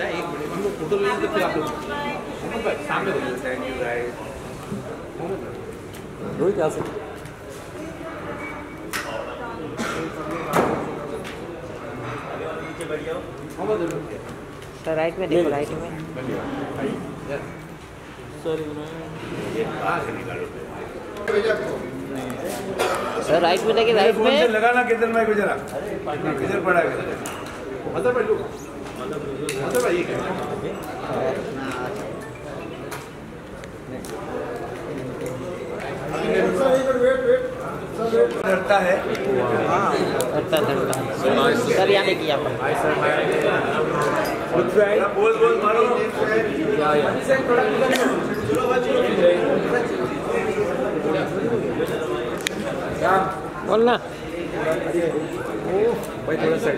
बेटा, एक मिनट हम लोग फोटो लेंगे फिर आप लोग मोहम्मद भाई सामने देखो। Thank you guys. रोहित यहाँ से सर राइट में देखो, राइट में सर राइट में देखिए, राइट में लगाना किधर माइक जरा किधर पड़ा है मतलब भाई मतलब भाई डरता है सर यहाँ देखिए आप बोल बोल मारो बोलना भाई थोड़ा सा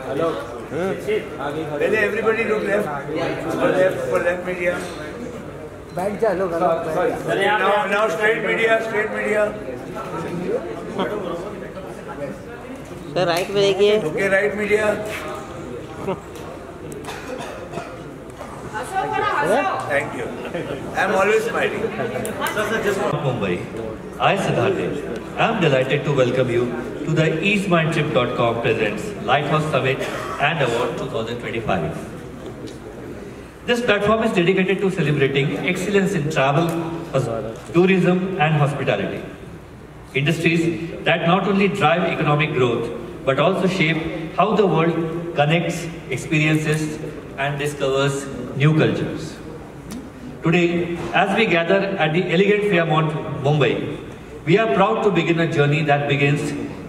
हेलो पहले everybody look left for left media बैठ जा लोग now straight media sir right में देखिए okay right media thank you I'm always smiling Mumbai. I, Siddharth, am delighted to welcome you to the EastMindTrip.com presents Lighthouse Summit and Award 2025. This platform is dedicated to celebrating excellence in travel, tourism and hospitality. Industries that not only drive economic growth but also shape how the world connects, experiences and discovers new cultures. Today, as we gather at the elegant Fairmont, Mumbai, we are proud to begin a journey that begins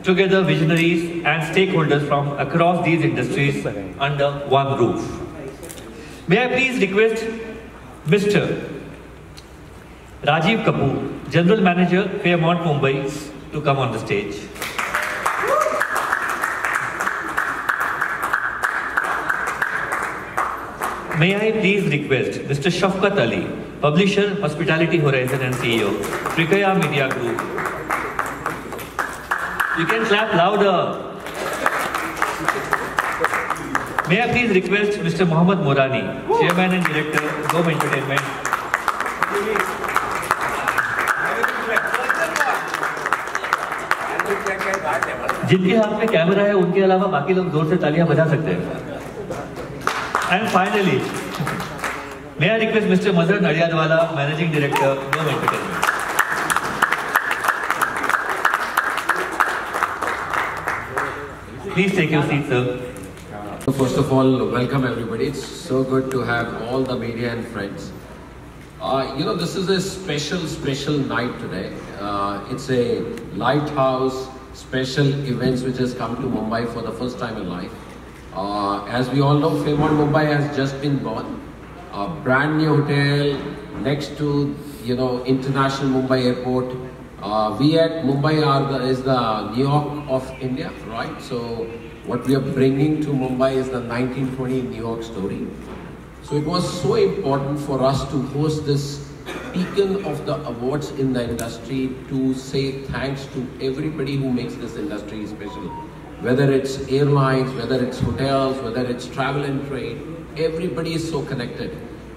together visionaries and stakeholders from across these industries under one roof. May I please request Mr. Rajiv Kapoor, General Manager, Fairmont, Mumbai, to come on the stage. May I please request Mr. Shafqat Ali, Publisher, Hospitality Horizon and CEO, Trikaya Media Group. You can clap louder. May I please request Mr. Mohammad Morani, Chairman and Director, Home Entertainment. जिनके हाथ में camera है उनके अलावा बाकी लोग जोर से तालियां बजा सकते हैं. And finally, may I request Mr. Mazhar Nadiadwala, Managing Director, Home Entertainment. Please take your seat, sir. First of all, welcome everybody. It's so good to have all the media and friends. This is a special night today. It's a lighthouse special events which has come to Mumbai for the first time in life. As we all know, Fairmont Mumbai has just been born. A brand new hotel next to, International Mumbai Airport. We at Mumbai is the New York of India, right? So what we are bringing to Mumbai is the 1920 New York story. So it was so important for us to host this beacon of the awards in the industry to say thanks to everybody who makes this industry special. Whether it's airlines, whether it's hotels, whether it's travel and trade, everybody is so connected.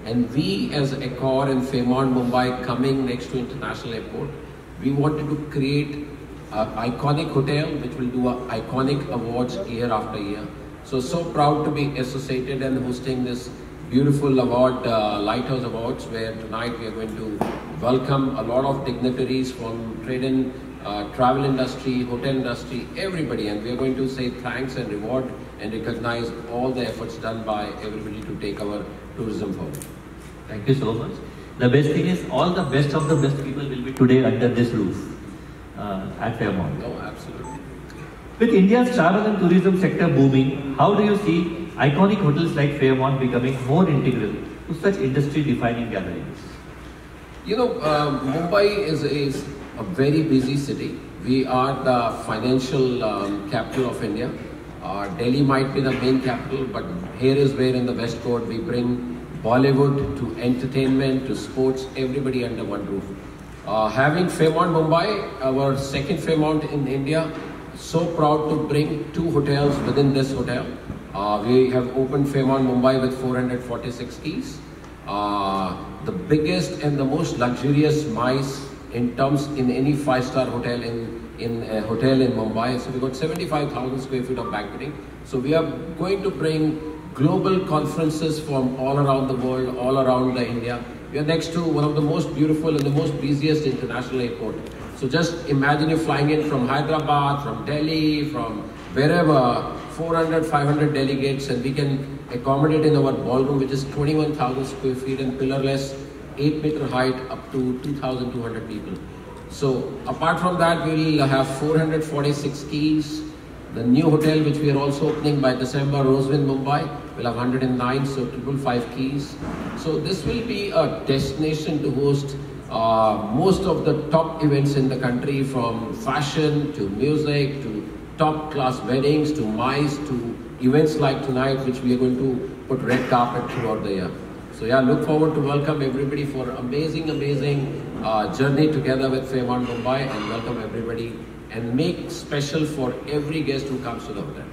And we as Accor and Fairmont Mumbai coming next to International Airport, we wanted to create an iconic hotel which will do iconic awards year after year. So proud to be associated and hosting this beautiful award, Lighthouse Awards, where tonight we are going to welcome a lot of dignitaries from trade and travel industry, hotel industry, everybody, and we are going to say thanks and reward and recognize all the efforts done by everybody to take our tourism forward. Thank you so much. The best thing is all the best of the best people will be today under this roof at Fairmont. No, absolutely. With India's travel and tourism sector booming, how do you see iconic hotels like Fairmont becoming more integral to such industry-defining gatherings? Mumbai is a very busy city. We are the financial capital of India. Delhi might be the main capital, but here is where in the West Coast we bring Bollywood to entertainment to sports, everybody under one roof. Having Fairmont Mumbai, our second Fairmont in India, so proud to bring 2 hotels within this hotel. We have opened Fairmont Mumbai with 446 keys. The biggest and the most luxurious MICE in terms in any 5-star hotel in a hotel in Mumbai. So we got 75,000 square feet of banqueting. So we are going to bring global conferences from all around the world, all around India. We are next to one of the most beautiful and the most busiest international airport. So just imagine you flying in from Hyderabad, from Delhi, from wherever, 400, 500 delegates, and we can accommodate in our ballroom, which is 21,000 square feet and pillarless, 8-meter height, up to 2,200 people. So apart from that, we will have 446 keys. The new hotel, which we are also opening by December, Rosewind Mumbai, will have 109, so 555 keys. So this will be a destination to host most of the top events in the country, from fashion to music to top class weddings to MICE to events like tonight, which we are going to put red carpet throughout the year. So yeah, look forward to welcome everybody for amazing journey together with Fairmont Mumbai, and welcome everybody and make special for every guest who comes to the hotel.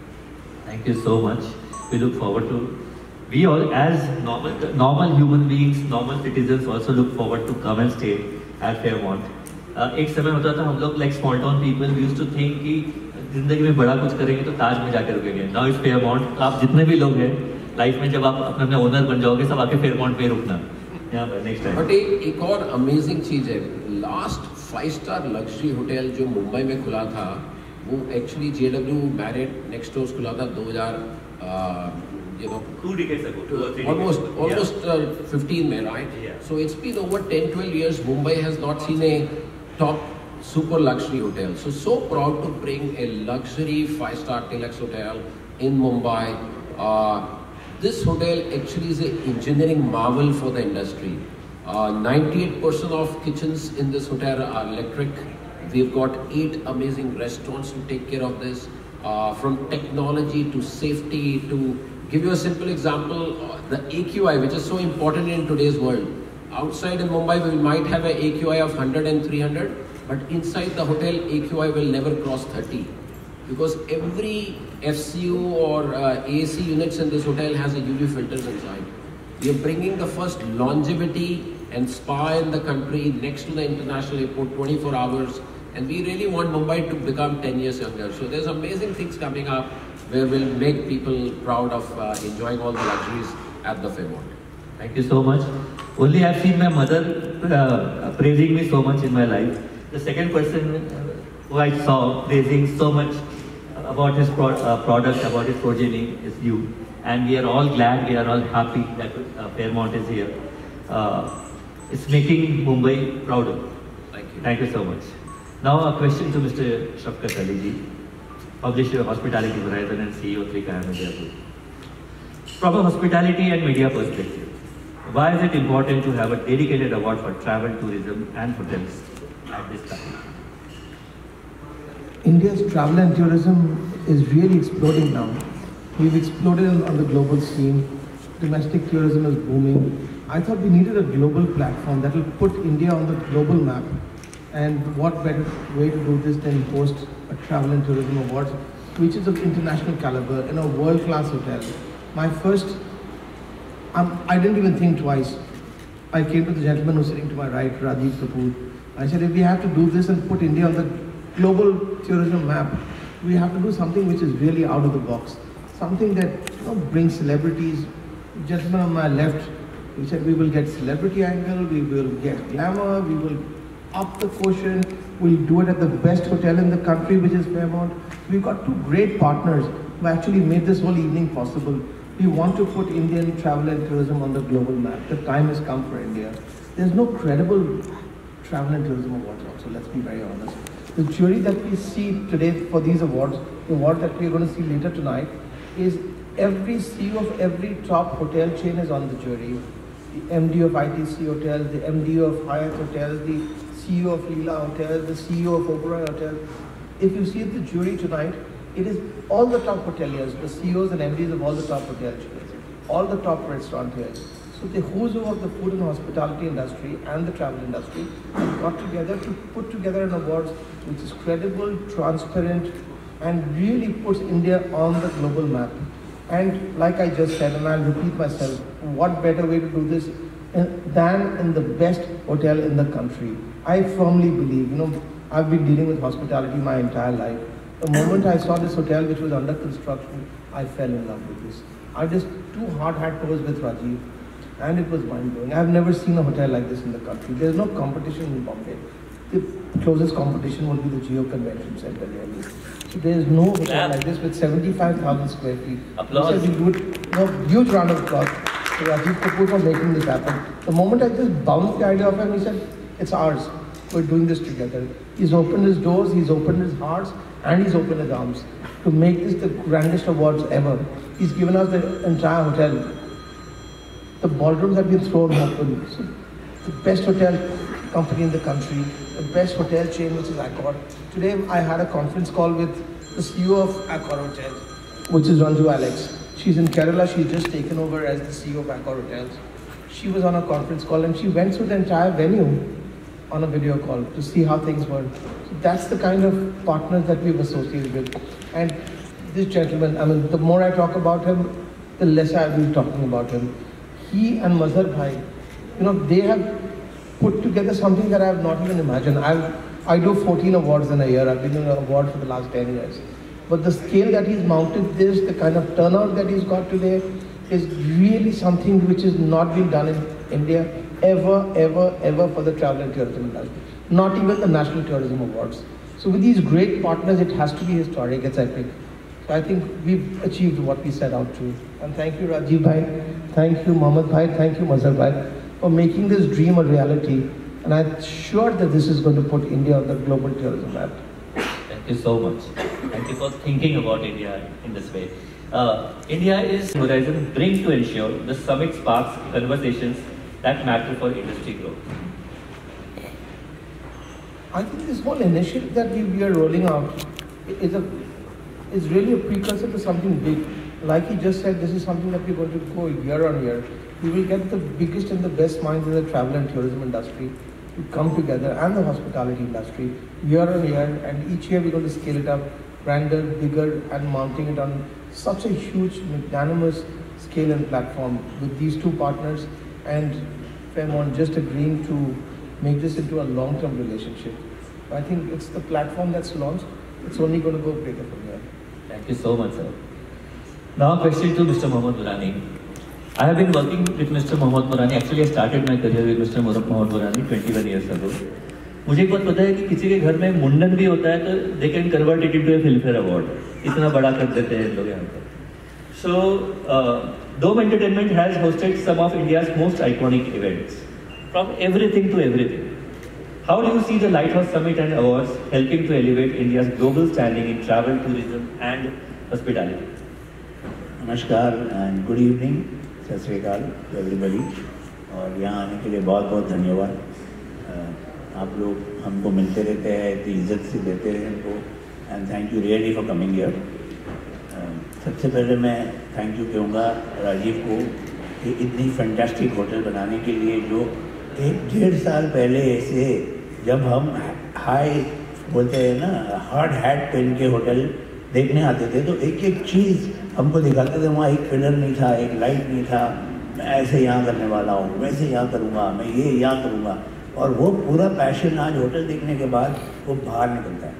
Thank you so much. We look forward to, we all as normal human beings, normal citizens also look forward to come and stay at Fairmont. एक समय होता था हम लोग like small town people, we used to think कि जिंदगी में बड़ा कुछ करेंगे तो ताज में जाकर रुकेंगे. Now it's Fairmont. आप जितने भी लोग हैं लाइफ में जब आप अपने ओनर बन जाओगे सब आके Fairmont पे रुकना यहाँ पर नेक्स्ट टाइम. बट एक और अमेजिंग चीज है, लास्ट 5-स्टार लग्जरी होटल जो मुंबई में खुला था, वो actually JW Marriott next door खुला था 2000 2 decades ago, 2 or 3 almost 15 में, right? Yeah. So it's been over 10-12 years. Mumbai has not seen a top super luxury hotel. So proud to bring a luxury 5-star deluxe hotel in Mumbai. This hotel actually is an engineering marvel for the industry. 98% of kitchens in this hotel are electric. We've got 8 amazing restaurants to take care of this. From technology to safety to, give you a simple example, the AQI, which is so important in today's world. Outside in Mumbai, we might have an AQI of 100 and 300, but inside the hotel, AQI will never cross 30. Because every FCU or AC units in this hotel has a UV filters inside. We are bringing the first longevity and spa in the country next to the international airport, 24 hours. And we really want Mumbai to become 10 years younger. So there's amazing things coming up where we'll make people proud of enjoying all the luxuries at the Fairmont. Thank you so much. Only I've seen my mother praising me so much in my life. The second person who I saw praising so much about his product, about his progeny is you. And we are all glad, we are all happy that Fairmont is here. It's making Mumbai prouder. Thank you. Thank you so much. Now a question to Mr. Shafkat Ali ji, Publisher of Hospitality Horizon and CEO 3Kaya Media Group. From a hospitality and media perspective, why is it important to have a dedicated award for travel, tourism and hotels at this time? India's travel and tourism is really exploding now. We've exploded on the global scene. Domestic tourism is booming. I thought we needed a global platform that will put India on the global map. And what better way to do this than host a travel and tourism awards, which is of international caliber in a world-class hotel. My first, I didn't even think twice. I came to the gentleman who's sitting to my right, Rajiv Kapoor. I said, if we have to do this and put India on the global tourism map, we have to do something which is really out of the box. Something that brings celebrities. The gentleman on my left, he said, we will get celebrity angle, we will get glamour, we will up the quotient, we'll do it at the best hotel in the country, which is Fairmont. We've got 2 great partners who actually made this whole evening possible. We want to put Indian travel and tourism on the global map. The time has come for India. There's no credible travel and tourism awards also, let's be very honest. The jury that we see today for these awards, the award that we're going to see later tonight, is every CEO of every top hotel chain is on the jury. The MD of ITC Hotels, the MD of Hyatt Hotels, the CEO of Leela Hotel, the CEO of Oberoi Hotel. If you see the jury tonight, it is all the top hoteliers, the CEOs and MDs of all the top hotel chains, all the top restaurateurs. So the who's who of the food and hospitality industry and the travel industry have got together to put together an award which is credible, transparent, and really puts India on the global map. And like I just said, and I'll repeat myself, what better way to do this than in the best hotel in the country? I firmly believe, I've been dealing with hospitality my entire life. The moment I saw this hotel which was under construction, I fell in love with this. I just two hard hat tours with Rajiv, and it was mind-blowing. I've never seen a hotel like this in the country. There's no competition in Bombay. The closest competition would be the Jio Convention Center, really. So there's no hotel like this with 75,000 square feet. Applause. Huge round of applause to Rajiv Kapoor for making this happen. The moment I just bounced the idea of him, he said, it's ours. We're doing this together. He's opened his doors, he's opened his hearts, and he's opened his arms to make this the grandest awards ever. He's given us the entire hotel. The ballrooms have been thrown open. So the best hotel company in the country, the best hotel chain, which is Accor. Today I had a conference call with the CEO of Accor Hotels, which is Ranju Alex. She's in Kerala. She's just taken over as the CEO of Accor Hotels. She was on a conference call and she went through the entire venue on a video call to see how things were. So that's the kind of partners that we've associated with. And this gentleman, the more I talk about him, the less I'll be talking about him. He and Mazhar Bhai, they have put together something that I have not even imagined. I do 14 awards in a year. I've been doing an award for the last 10 years. But the scale that he's mounted this, the kind of turnout that he's got today, is really something which has not been done in India ever for the travel and tourism industry. Not even the National Tourism Awards. So with these great partners, it has to be historic, it's epic. So I think we've achieved what we set out to. And thank you Rajiv Bhai, thank you Mohammed Bhai, thank you Mazhar Bhai for making this dream a reality. And I'm sure that this is going to put India on the global tourism map. Thank you so much. Thank you for thinking about India in this way. India is Horizon brings to ensure the summit sparks conversations that matter for industry growth. I think this whole initiative that we are rolling out is really a precursor to something big. Like he just said, this is something that we're going to go year on year. We will get the biggest and the best minds in the travel and tourism industry to come together, and the hospitality industry year on year, and each year we're going to scale it up, grander, bigger, and mounting it on such a huge, magnanimous scale and platform with these two partners and Fairmont just agreeing to make this into a long-term relationship. I think it's the platform that's launched. It's only going to go bigger from here. Thank you so much, sir. Now a question to Mr. Mohammad Burani. I have been working with Mr. Mohammad Burani. Actually, I started my career with Mr. Mohammad Burani 21 years ago. मुझे एक बात पता है कि किसी के घर में मुंडन भी होता है तो they can convert it into a Filmfare Award. इतना बड़ा कर देते हैं लोग यहाँ पर. So, Dome Entertainment has hosted some of India's most iconic events, from everything to everything. How do you see the Lighthouse Summit and Awards helping to elevate India's global standing in travel, tourism and hospitality? नमस्कार and good evening, सत श्री अकाल to everybody. और यहाँ आने के लिए बहुत बहुत धन्यवाद. आप लोग हमको मिलते रहते हैं, इतनी इज्जत से देते हैं हमको, and thank you really for coming here. सबसे पहले मैं थैंक यू कहूँगा राजीव को कि इतनी फैंटास्टिक होटल बनाने के लिए, जो 1-1.5 साल पहले से जब हम हाई बोलते हैं ना हार्ड हैट पहन के होटल देखने आते थे तो एक एक चीज़ हमको दिखाते थे. वहाँ एक पिलर नहीं था, एक लाइट नहीं था. मैं ऐसे यहाँ करने वाला हूँ, वैसे यहाँ करूँगा, मैं ये यहाँ करूँगा. और वो पूरा पैशन आज होटल देखने के बाद वो बाहर निकलता है.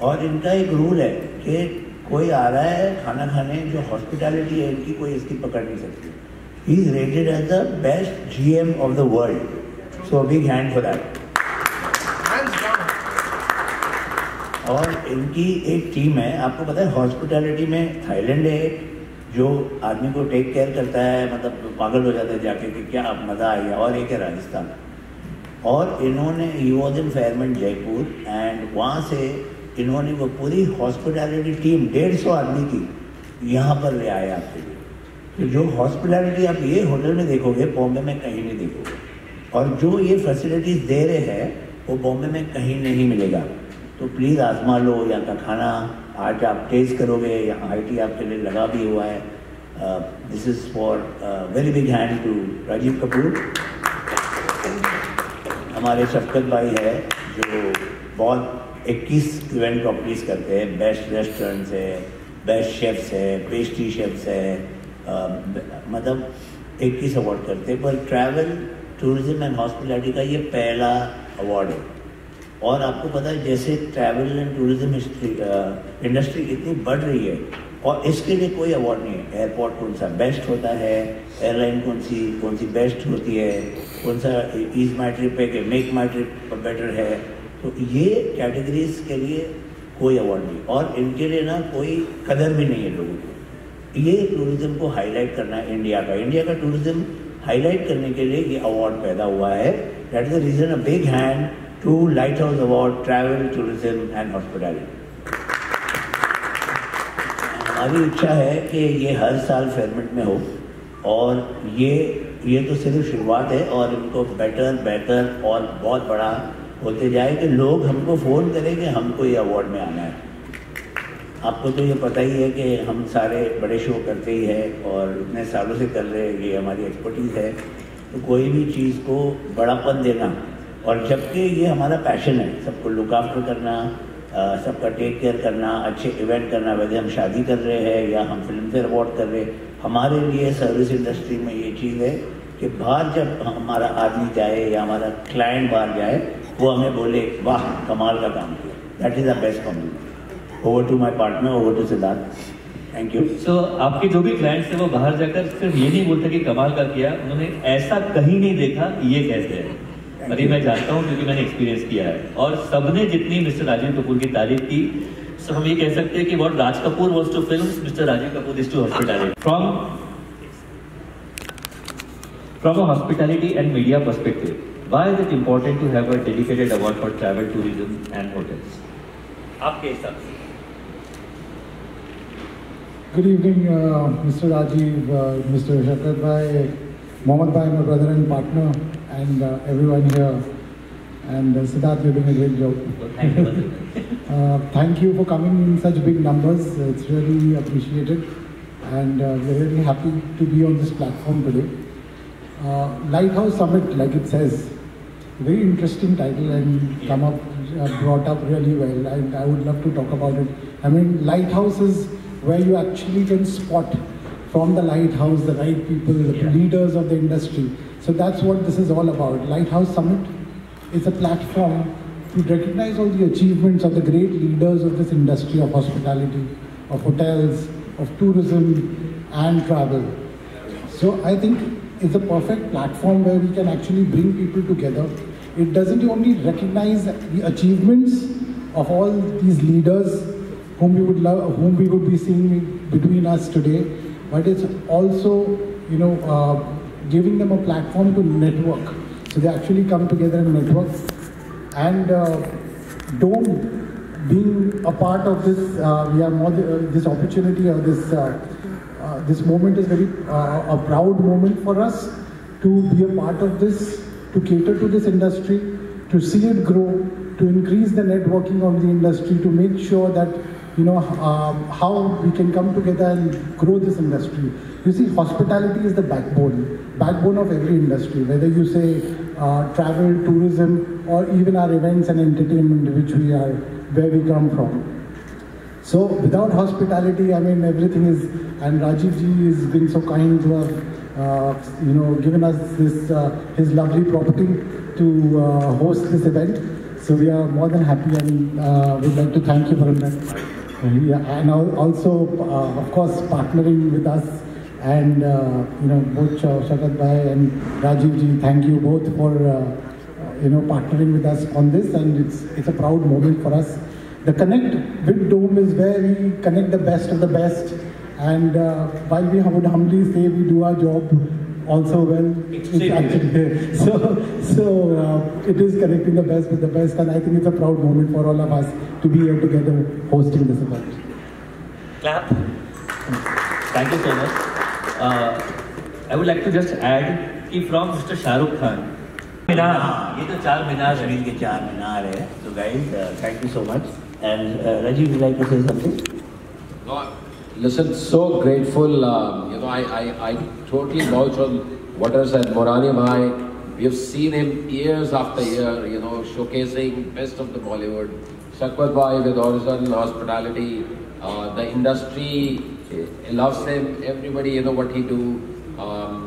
और इनका एक रूल है कि कोई आ रहा है खाना खाने, जो हॉस्पिटैलिटी है इनकी कोई इसकी पकड़ नहीं सकती. He is rated as the best GM of the world. So big hand for that. और इनकी एक टीम है, आपको पता है हॉस्पिटैलिटी में थाईलैंड है जो आदमी को टेक केयर करता है, मतलब पागल हो जाता है जाके कि क्या मज़ा आ गया. और एक है राजस्थान. और इन्होंने he was in Fairmont Jaipur and वहाँ से इन्होंने वो पूरी हॉस्पिटैलिटी टीम 150 आदमी की यहाँ पर ले आए आपके लिए. तो जो हॉस्पिटैलिटी आप ये होटल में देखोगे बॉम्बे में कहीं नहीं देखोगे. और जो ये फैसिलिटीज़ दे रहे हैं वो बॉम्बे में कहीं नहीं मिलेगा. तो प्लीज़ आजमा लो. यहाँ का खाना आज आप टेस्ट करोगे, यहाँ IT आपके लिए लगा भी हुआ है. This is for very big hand to Rajiv Kapoor. हमारे शफकत भाई है जो बहुत 21 इवेंट प्रॉपर्टीज करते हैं, बेस्ट रेस्टोरेंट्स है, बेस्ट शेफ्स है, पेस्ट्री शेफ्स है, मतलब 21 अवार्ड करते हैं। पर ट्रैवल टूरिज्म एंड हॉस्पिटैलिटी का ये पहला अवार्ड है। और आपको पता है जैसे ट्रैवल एंड टूरिज्म इंडस्ट्री इतनी बढ़ रही है और इसके लिए कोई अवार्ड नहीं है। एयरपोर्ट कौन सा बेस्ट होता है, एयरलाइन कौन सी बेस्ट होती है, कौन सा ईज माई ट्रिप है कि मेक माई ट्रिप बेटर है, तो ये कैटेगरीज के लिए कोई अवार्ड नहीं और इनके लिए ना कोई कदर भी नहीं है लोगों को। ये टूरिज्म को हाईलाइट करना है इंडिया का टूरिज्म हाईलाइट करने के लिए ये अवार्ड पैदा हुआ है। That is the reason a big hand to lighthouse award travel tourism and hospitality. हमारी इच्छा है कि ये हर साल फेयरमेंट में हो और ये तो सिर्फ शुरुआत है और इनको बेटर और बहुत बड़ा होते जाए कि लोग हमको फ़ोन करें कि हमको ये अवार्ड में आना है। आपको तो ये पता ही है कि हम सारे बड़े शो करते ही हैं और इतने सालों से कर रहे हैं, ये हमारी एक्सपर्टीज़ है। तो कोई भी चीज़ को बड़ापन देना और जबकि ये हमारा पैशन है, सबको लुक आफ्टर करना, सबका टेक केयर करना, अच्छे इवेंट करना, वैसे हम शादी कर रहे हैं या हम फिल्म फेयर अवार्ड कर रहे हैं, हमारे लिए सर्विस इंडस्ट्री में ये चीज़ है कि बाहर जब हमारा आदमी जाए या हमारा क्लाइंट बाहर जाए वो हमें बोले वाह कमाल का काम किया। That is the best compliment. Over to my partner, over to Siddharth. Thank you. So आपके जो भी क्लाइंट्स हैं वो बाहर जाकर सिर्फ ये नहीं बोलते कि कमाल का किया, उन्होंने ऐसा कहीं नहीं देखा ये कैसे है। अभी मैं जानता हूँ क्योंकि मैंने एक्सपीरियंस किया है और सबने जितनी मिस्टर राजीव कपूर की तारीफ की, सो हम ये कह सकते हैं कि what Raj Kapoor was to films, mister Rajiv Kapoor is to hospitality. From a hospitality and media perspective, why is it important to have a dedicated award for travel, tourism and hotels? आपके हिसाब से। Good evening, Mr. Rajiv, Mr. Shafkat Bhai, Mohammad Bhai, my brother and partner, and everyone here. And Siddharth, you're doing a great job. Thank you. Thank you for coming in such big numbers. It's really appreciated, and we're really happy to be on this platform today. Lighthouse Summit, like it says, very interesting title and brought up really well. I would love to talk about it. I mean, lighthouse is where you actually can spot from the lighthouse the right people, the leaders of the industry. So that's what this is all about. Lighthouse Summit is a platform to recognize all the achievements of the great leaders of this industry of hospitality, of hotels, of tourism and travel. So I think it's a perfect platform where we can actually bring people together. It doesn't only recognize the achievements of all these leaders whom we would love, whom we would be seeing between us today, but it's also, giving them a platform to network. So they actually come together and network. And Dome being a part of this, we are more this opportunity or this moment is very a proud moment for us to be a part of this, to cater to this industry, to see it grow, to increase the networking of the industry, to make sure that how we can come together and grow this industry. You see, hospitality is the backbone of every industry, whether you say travel, tourism, or even our events and entertainment, which we are, where we come from. So without hospitality, I mean, everything is, and Rajiv ji is being so kind to have, given us this, his lovely property to host this event. So we are more than happy and we'd like to thank you for that. And also, of course, partnering with us and, both Shafkat Bhai and Rajiv ji, thank you both for, partnering with us on this, and it's a proud moment for us. The connect with Dome is where we connect the best of the best, and while we would humbly say we do our job also well, it's actually so it is connecting the best with the best, and I think it's a proud moment for all of us to be here together hosting this event. Clap. Thank you so much. I would like to just add कि from Mr. Shah Rukh Khan, मीनार, ये तो 4 मीनार शरीर के 4 मीनार है। So guys, thank you so much. And Rajiv, would you like to say something? No, Listen, so grateful. You know, I totally vouch on what has said Morani Bhai. We have seen him years after year, you know, showcasing best of the Bollywood. Shakwat Bhai with Horizon Hospitality. The industry loves him. Everybody, you know what he do.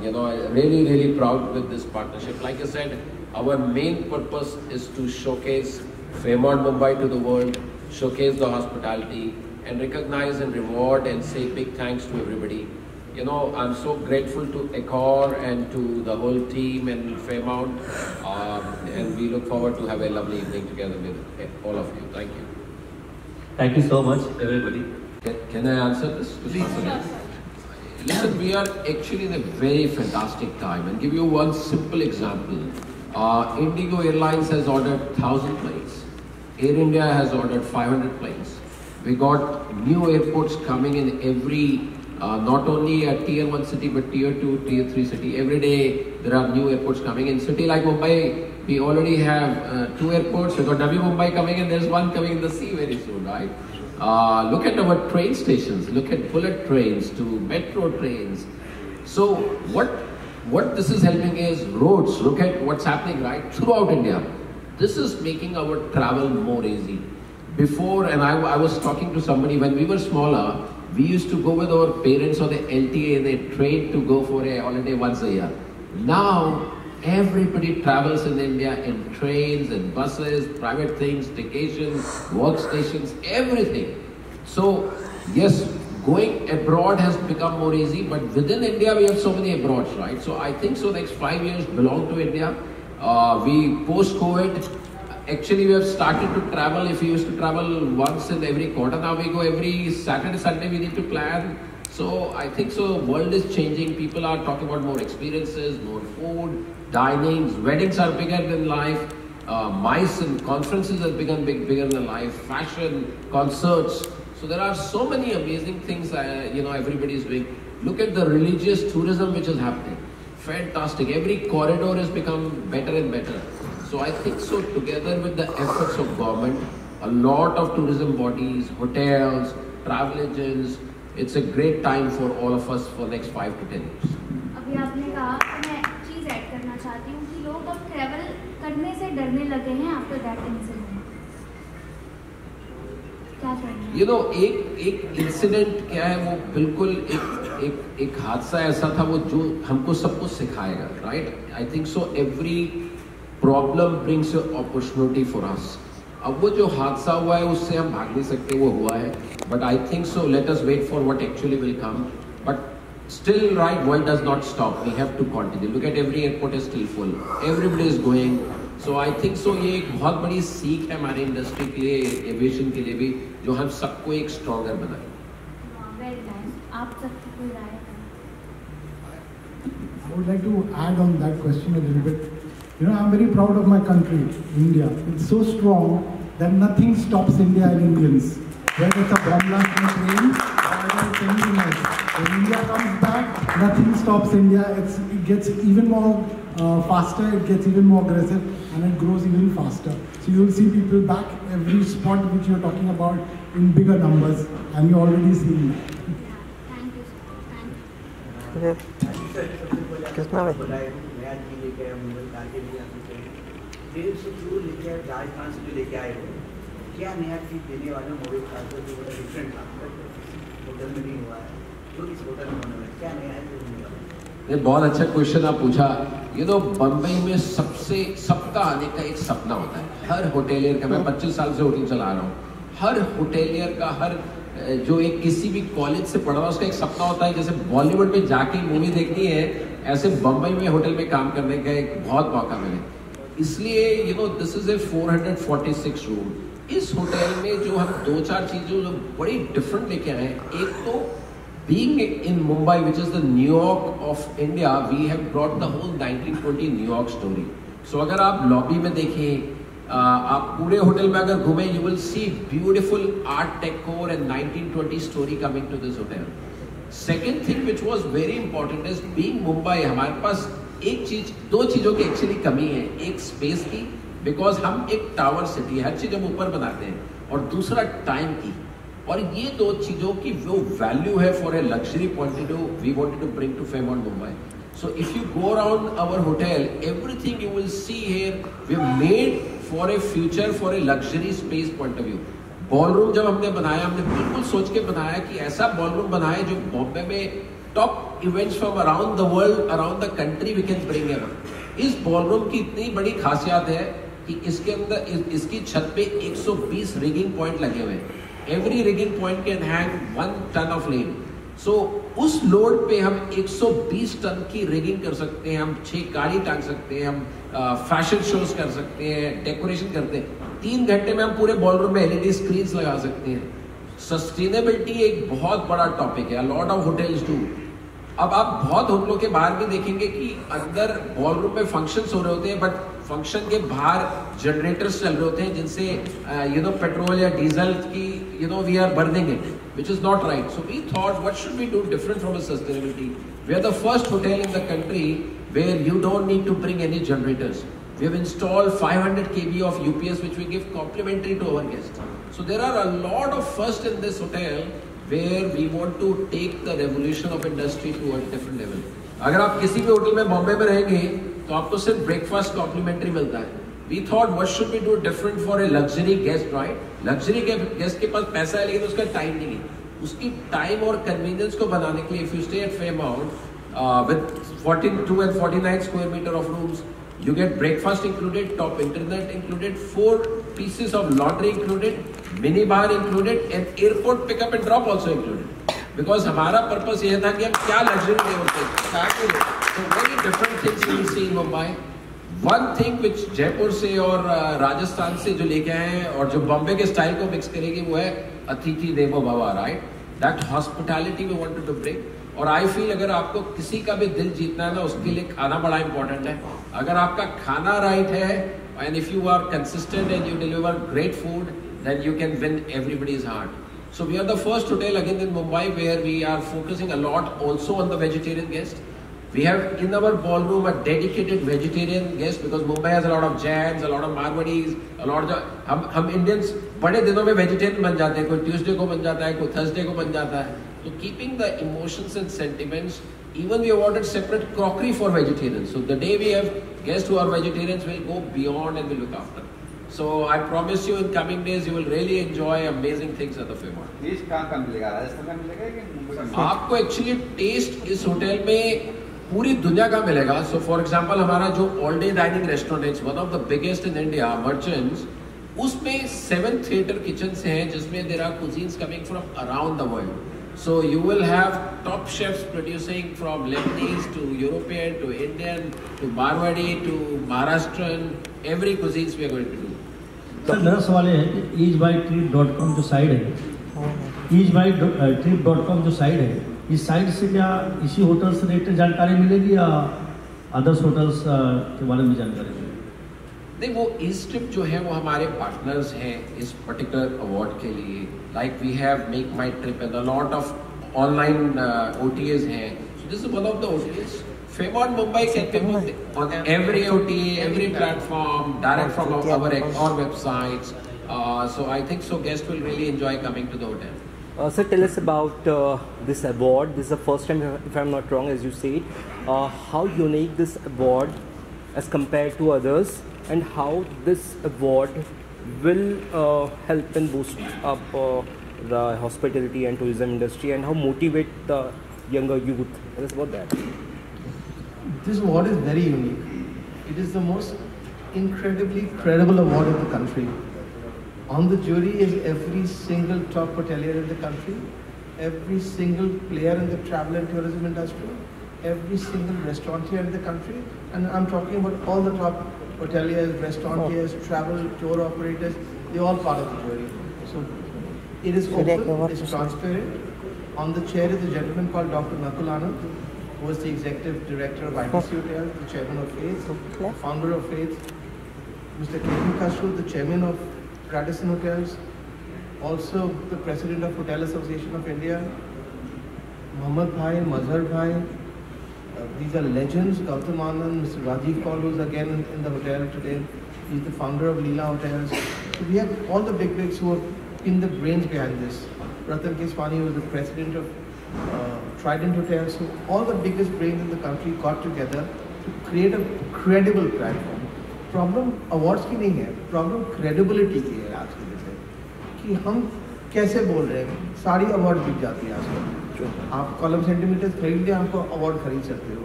You know, really, really proud with this partnership. Like I said, our main purpose is to showcase Fairmont Mumbai to the world, showcase the hospitality, and recognize and reward and say big thanks to everybody. You know, I'm so grateful to Accor and to the whole team and Fairmont, and we look forward to have a lovely evening together with all of you. Thank you. Thank you so much, everybody. Can I answer this? Please. Listen, we are actually in a very fantastic time, and give you one simple example. Indigo Airlines has ordered 1,000 planes. Air India has ordered 500 planes. We got new airports coming in every, not only a tier 1 city, but tier 2, tier 3 city. Every day there are new airports coming. In city like Mumbai, we already have 2 airports. We got Navi Mumbai coming in, there's one coming in the sea very soon, right? Look at our train stations, look at bullet trains to metro trains. So what this is helping is roads. Look at what's happening right throughout India. This is making our travel more easy. Before, and I was talking to somebody, when we were smaller, we used to go with our parents on the LTA, they trained to go for a holiday once a year. Now, everybody travels in India in trains and buses, private things, vacations, workstations, everything. So, yes, going abroad has become more easy, but within India we have so many abroads, right? So I think so next 5 years belong to India. We post-COVID, actually we have started to travel. If we used to travel once in every quarter, now we go every Saturday, Sunday we need to plan. So I think so world is changing. People are talking about more experiences, more food, dinings, weddings are bigger than life. MICE and conferences have become bigger than life, fashion, concerts. So there are so many amazing things you know everybody is doing. Look at the religious tourism which is happening. Fantastic. Every corridor has become better and better. So I think so together with the efforts of government, a lot of tourism bodies, hotels, travel agents, it's a great time for all of us for next 5 to 10 years. अभी आपने कहा कि मैं एक चीज़ add करना चाहती हूँ कि लोग अब ट्रैवल करने से डरने लगे हैं आफ्टर दैट इंसिडेंट. क्या करेंगे? You know, एक इंसिडेंट क्या है वो बिल्कुल एक हादसा ऐसा था वो जो हमको सबको सिखाएगा, right? I think so every problem brings an opportunity for us. अब वो जो हादसा हुआ है उससे हम भाग नहीं सकते, वो हुआ है. But I think so let us wait for what actually will come. But still, right, world does not stop. We have to continue. Look at every airport is still full. Everybody is going. So I think so ये एक बहुत बड़ी सीख है हमारे industry के लिए, aviation के लिए भी, जो हम सबको एक स्ट्रॉन्गर बनाए. Very nice. आप सबकी कोई राय है? I would like to add on that question a little bit. You know, I'm very proud of my country, India. It's so strong that nothing stops India and Indians. Whether it's a bomb blast on a train or anything else. When India comes back, nothing stops India. It gets even more faster, it gets even more aggressive, and it grows even faster. So you'll see people back every spot which you're talking about in bigger numbers, and you're already seeing that. Thank you, sir. Thank you. कितना भाई? नया चीज लेके आए, Mumbai car के लिए दिल्ली से शुरू लेके आए, राजस्थान से लेके आए हो, क्या नया चीज देने वाले मोबाइल कार को जो बड़ा डिफरेंट था, होटल में नहीं हुआ है, जो इस होटल में होने वाला है, क्या नया है जो होने वाला है? ये बहुत अच्छा क्वेश्चन आप पूछा. ये तो बम्बई में सबका आने का एक सपना होता है. हर होटेलियर का, मैं 25 साल से होटल चला रहा हूँ, हर होटेलियर का, हर जो एक किसी भी कॉलेज से पढ़ रहा है उसका एक सपना होता है जैसे बॉलीवुड में जाके मूवी देखनी है, ऐसे बम्बई में होटल में काम करने का एक बहुत मौका मिले. इसलिए you know this is a 446 room. इस होटल में जो हम 2-4 चीज़ें जो बड़ी डिफरेंट लेके आए हैं, एक तो being in Mumbai, which is the New York of India, we have brought the whole 1920 New York story. So अगर आप लॉबी में देखें, आप पूरे होटल में अगर घूमें, you will see beautiful art decor and 1920 story coming to this hotel. Second thing which was very important is being Mumbai, हमारे पास दो चीज़ों की एक्चुअली कमी है. एक स्पेस की, बिकॉज हम एक टावर सिटी, हर चीज़ हम ऊपर बनाते हैं, और दूसरा टाइम की. और ये दो चीज़ों की जो वैल्यू है for a luxury point of view we wanted to bring to Fairmont Mumbai. So if you go around our hotel, everything you will see here we have made for a future, for a luxury space point of view. Ballroom जब हमने बनाया, हमने बिल्कुल सोच के बनाया कि ऐसा बॉलरूम बनाए जो बॉम्बे में top events from around the world, around the country we can bring in. इस बॉलरूम की इतनी बड़ी खासियत है कि इसके अंदर इसकी छत पे 120 रिगिंग पॉइंट लगे हुए हैं. Every rigging point can hang 1 ton of lead. So उस लोड पे हम 120 टन की रिगिंग कर सकते हैं, हम 6 गाड़ी टांग सकते हैं, हम फैशन शोज कर सकते हैं, डेकोरेशन करते हैं. 3 घंटे में हम पूरे बॉलरूम में LED स्क्रीन्स लगा सकते हैं. सस्टेनेबिलिटी एक बहुत बड़ा टॉपिक है, लॉट ऑफ होटल्स डू. अब आप बहुत होटलों के बाहर भी देखेंगे कि अंदर बॉलरूम में फंक्शंस हो रहे होते हैं, बट फंक्शन के बाहर जनरेटर्स चल रहे होते हैं जिनसे पेट्रोल या डीजल की we are burning it, which is not right. So we thought, what should we do different from a sustainability? We are the first hotel in the country where you don't need to bring any generators. We have installed 500 kV of UPS which we give complimentary to our guests. So there are a lot of first in this hotel where we want to take the revolution of industry to a different level. अगर आप किसी भी hotel में बॉम्बे में रहेंगे तो आपको सिर्फ ब्रेकफास्ट कॉम्प्लीमेंट्री मिलता है. We thought, what should we do different for a luxury guest, right? Luxury guest के पास पैसा है लेकिन उसका टाइम नहीं है. उसकी टाइम और कन्वीनियंस को बनाने के लिए if you stay at Fairmont with 42 and 49 square meter of rooms, you get breakfast included, top internet included, 4 pieces of laundry included, mini bar included, and airport pickup and drop also included. Because हमारा purpose ये था कि हम क्या luxury दे होते हैं. So very different things we see in Mumbai. One thing which Jaipur से और राजस्थान से जो लेके आए हैं और जो बॉम्बे के स्टाइल को मिक्स करेगी वो है अतिथि देवो भव, right? That hospitality we wanted to bring. और आई फील अगर आपको किसी का भी दिल जीतना है ना, उसके लिए खाना बड़ा इंपॉर्टेंट है. अगर आपका खाना राइट है and if you are consistent and you deliver great food then you can win everybody's heart. So we are the first hotel again in Mumbai where we are focusing a lot also on the vegetarian guest. We have in our ballroom a dedicated vegetarian guest because Mumbai has a lot of Jains, a lot of Marwadis, a lot of हम Indians बड़े दिनों में vegetarian बन जाते हैं. कोई Tuesday को बन जाता है, कोई Thursday को बन जाता है. So keeping the emotions and sentiments, even we have ordered separate crockery for vegetarians. So the day we have guests who are vegetarians, will go beyond and will look after. So I promise you in coming days you will really enjoy amazing things at the Fairmont. Taste कहाँ मिलेगा? राजस्थान में मिलेगा कि मुंबई में? आपको actually test इस hotel में पूरी दुनिया का मिलेगा. सो फॉर एग्जांपल हमारा जो ऑल डे डाइनिंग रेस्टोरेंट है, one of the biggest in India, merchants, उसमें 7 थिएटर किचन्स हैं जिसमें there are cuisines coming from around the world. So you will have top chefs producing from Lebanese to European to Indian to Marwadi to Maharashtrian, every cuisines we are going to do. Sir मेरा सवाल है कि easebytrip.com जो site है, easebytrip.com जो site है, इस site से क्या इसी होटल से रिलेटेड जानकारी मिलेगी या अदर्स होटल्स के बारे में जानकारी मिलेगी? नहीं, वो ईस्ट ट्रिप जो है वो हमारे पार्टनर्स हैं इस पर्टिकुलर अवार्ड के लिए. Like we have make my trip and a lot of online OTAs हैं. So this is one of the OTAs. Fairmont Mumbai can be on every OTA, every platform, direct from our websites. So I think so guests will really enjoy coming to the hotel. Sir, tell us about this award. This is the first time, if I'm not wrong, as you said. How unique this award as compared to others, and how this award will help in boost up the hospitality and tourism industry, and how motivate the younger youth. Tell us about that. This award is very unique. It is the most incredibly credible award in the country. On the jury is every single top hotelier in the country, every single player in the travel and tourism industry, every single restaurateur in the country, and I'm talking about all the top hoteliers, restaurateurs, travel tour operators, they're all part of the jury. So it is open, it's transparent. On the chair is a gentleman called Dr. Nakul Anand, who is the executive director of ITC Hotels, the chairman of Faith, the founder of Faith, Mr. Kevin Kashrut, the chairman of Radisson Hotels, also the president of Hotel Association of India, Mohammad Bhai, Mazhar Bhai. These are legends. Gautam Anand, Mr. Rajiv Kaul, who is again in the hotel today. He's the founder of Leela Hotels. So we have all the big wigs who are in the brains behind this. Ratan Keswani was the president of Trident Hotels. So all the biggest brains in the country got together to create a credible platform. Problem awards की नहीं है, problem credibility की है आज के दिन में, कि हम कैसे बोल रहे हैं. सारी अवार्ड बिक जाती है आजकल. आप कॉलम सेंटीमीटर खरीद लें, आपको अवार्ड खरीद सकते हो.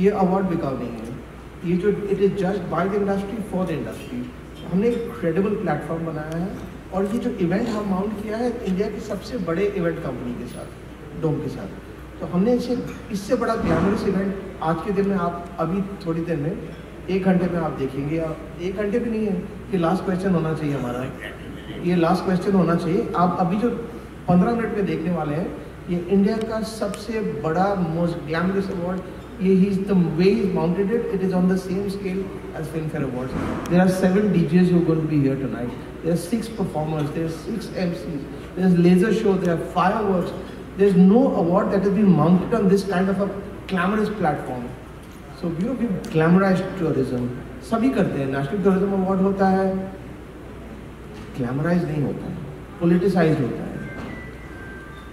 ये अवार्ड बिकाऊ नहीं है. ये जो it is just by the industry for the industry. हमने एक क्रेडिबल प्लेटफॉर्म बनाया है और ये जो इवेंट हम माउंट किया है इंडिया के सबसे बड़े इवेंट कंपनी के साथ, डोम के साथ. तो हमने इससे बड़ा ग्लैमरस इवेंट आज के दिन में आप अभी थोड़ी देर में 1 घंटे में आप देखेंगे. 1 घंटे भी नहीं है, ये लास्ट क्वेश्चन होना चाहिए हमारा. ये लास्ट क्वेश्चन होना चाहिए. आप अभी जो 15 मिनट में देखने वाले हैं, ये इंडिया का सबसे बड़ा most glamorous award. The way he's mounted it, it is on the same scale as Filmfare Awards. There are 7 DJs who are going to be here tonight. There are 6 performers. There are 6 MCs. There's laser show. There are fireworks. There's no award that has been mounted on this kind of a glamorous platform. So we've glamorized tourism. सभी करते हैं. National Tourism Award होता है, glamorized नहीं होता है, politicized होता है.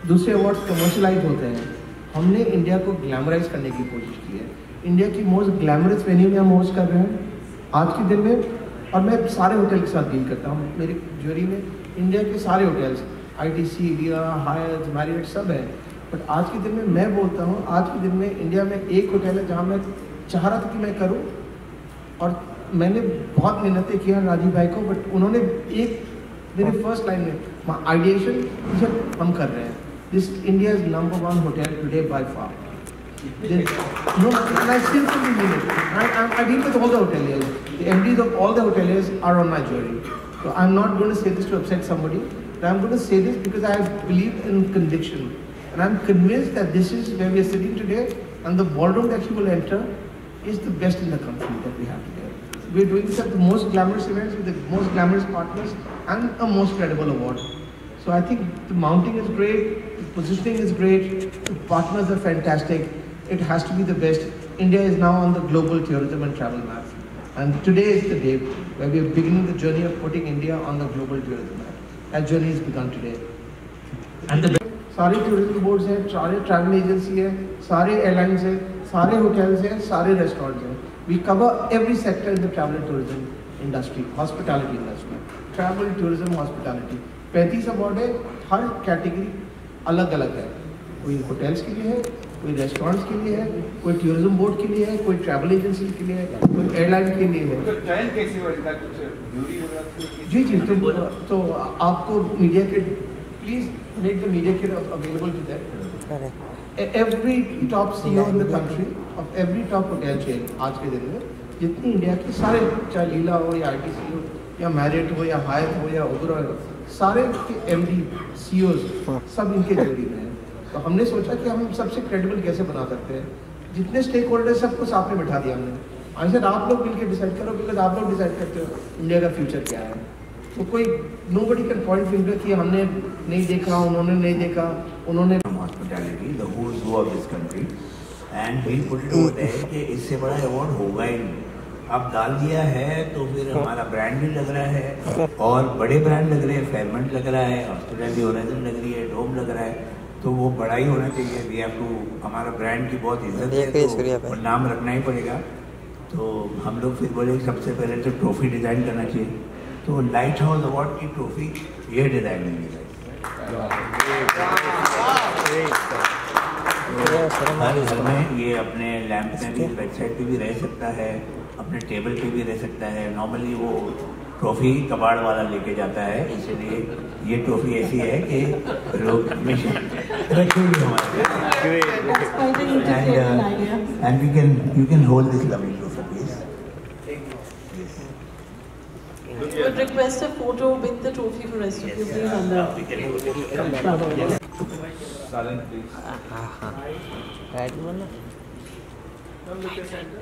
दूसरे awards commercialized होते हैं. हमने इंडिया को ग्लैमराइज करने की कोशिश की है. इंडिया की मोस्ट ग्लैमरस वेन्यू में हम होस्ट कर रहे हैं आज के दिन में. और मैं सारे होटल के साथ डील करता हूँ. मेरी ज्यूरी में इंडिया के सारे होटल्स, ITC, रिया, हायत, मैरियट सब है. बट आज के दिन में मैं बोलता हूँ, आज के दिन में इंडिया में एक होटल है जहाँ मैं चाह रहा था कि मैं करूँ, और मैंने बहुत मेहनतें किया राजीव भाई को, बट उन्होंने मेरे फर्स्ट लाइन में आइडिएशन हम कर रहे हैं. This India's #1 hotel today by far. No, and I still mean it. I deal with all the hoteliers. The MDs of all the hoteliers are on my jury. So I'm not going to say this to upset somebody. But I'm going to say this because I believe in conviction, and I'm convinced that this is where we are sitting today, and the ballroom that you will enter is the best in the country that we have today. We're doing this at the most glamorous events with the most glamorous partners and a most credible award. So I think the mounting is great, the positioning is great, the partners are fantastic. It has to be the best. India is now on the global tourism and travel map. And today is the day where we are beginning the journey of putting India on the global tourism map. That journey has begun today. And the सारे tourism boards हैं, सारे travel agency हैं, सारे airlines हैं, सारे hotels हैं, सारे restaurants हैं. We cover every sector in the travel and tourism industry, hospitality industry, travel, tourism, hospitality. 35 award है. हर कैटेगरी अलग अलग है. कोई होटल्स के लिए है, कोई रेस्टोरेंट्स के लिए है, कोई टूरिज्म बोर्ड के लिए है, कोई ट्रैवल एजेंसी के लिए है, कोई एयरलाइन के लिए है. जी तो आपको मीडिया के प्लीज मेक द मीडिया के available to that. Every top CEO in the country of every top hotel chain आज के दिन में जितनी इंडिया की सारे, चाहे लीला हो या ITC हो या मैरियट हो या हायत हो या ओबेरॉय हो, सारे के MD CEOs सब इनके जरूरी में हैं. तो हमने सोचा कि हम सबसे क्रेडिबल कैसे बना सकते हैं. जितने स्टेक होल्डर सबको साथ में बिठा दिया हमने. आई सेड आप लोग मिलकर डिसाइड करो, बिकॉज आप लोग डिसाइड करते हो इंडिया का फ्यूचर क्या है. तो कोई नोबडी कैन पॉइंट फिंगर कि हमने नहीं देखा, उन्होंने नहीं देखा, उन्होंने. Hospitality the whole go of this country and we put it over there कि इससे बड़ा अवार्ड होगा ही नहीं. अब डाल दिया है तो फिर हमारा ब्रांड भी लग रहा है, और बड़े ब्रांड लग रहे हैं. फेयरमेंट लग रहा है, हॉस्पिटैलिटी होराइजन लग रही है, डोम लग रहा है. तो वो बड़ा ही होना चाहिए. वी हैव टू, हमारा ब्रांड की बहुत इज्जत है, तो नाम रखना ही पड़ेगा. तो हम लोग फिर बोले सबसे पहले तो ट्रॉफी डिज़ाइन करना चाहिए. तो लाइट हाउस अवार्ड की ट्रॉफी ये डिज़ाइन होगी. हर घर में ये अपने लैंप में भी, वेबसाइट पे भी रह सकता है, अपने टेबल पे भी रह सकता है. नॉर्मली वो ट्रॉफी कबाड़ वाला लेके जाता है, इसलिए ये ट्रॉफी ऐसी है कि लोग हमेशा रखेंगे हमारे. And you can hold this lovely trophy please. We would request a photo with the trophy for rest of you, please, on the Silent, please. Right one. Look at center.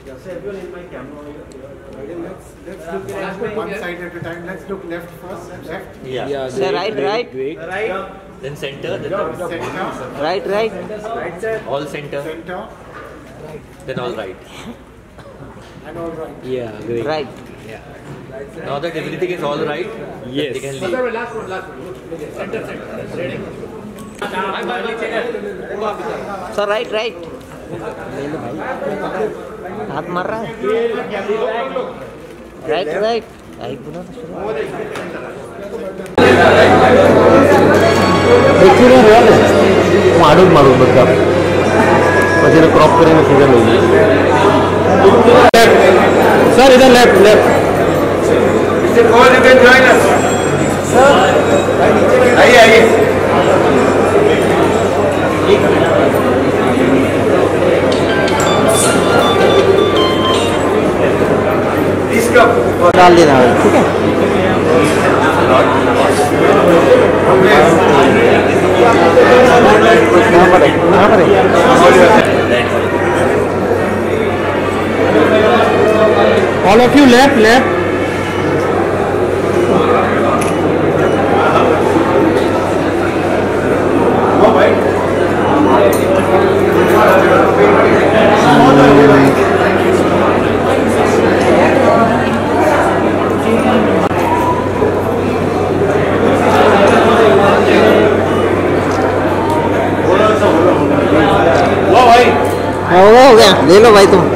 Yes, everyone in my camera. Let's look at one side at a time. Let's look left first. Left. Yeah. Sir, right. Right. Then center. Then Center. Right. Right, sir. all center. Center. Then all right. And all right. Yeah, great. Right. Now that everything is all right, Yes. they can leave. Last one. Center. Ready? Sir right ले लो भाई हाथ मार रहा है right बोला तो शुरू मारू मतलब પછી क्रॉप કરીને सीधा ले लीजिए सर इधर left Mr. Paul, you can join us. Sir, आइए. इसका डाल देना है ठीक है कहाँ पर ऑल ऑफ यू लेफ्ट हो गया ले लो भाई तुम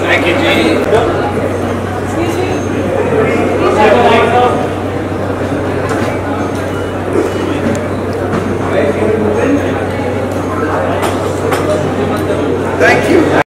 Thank you.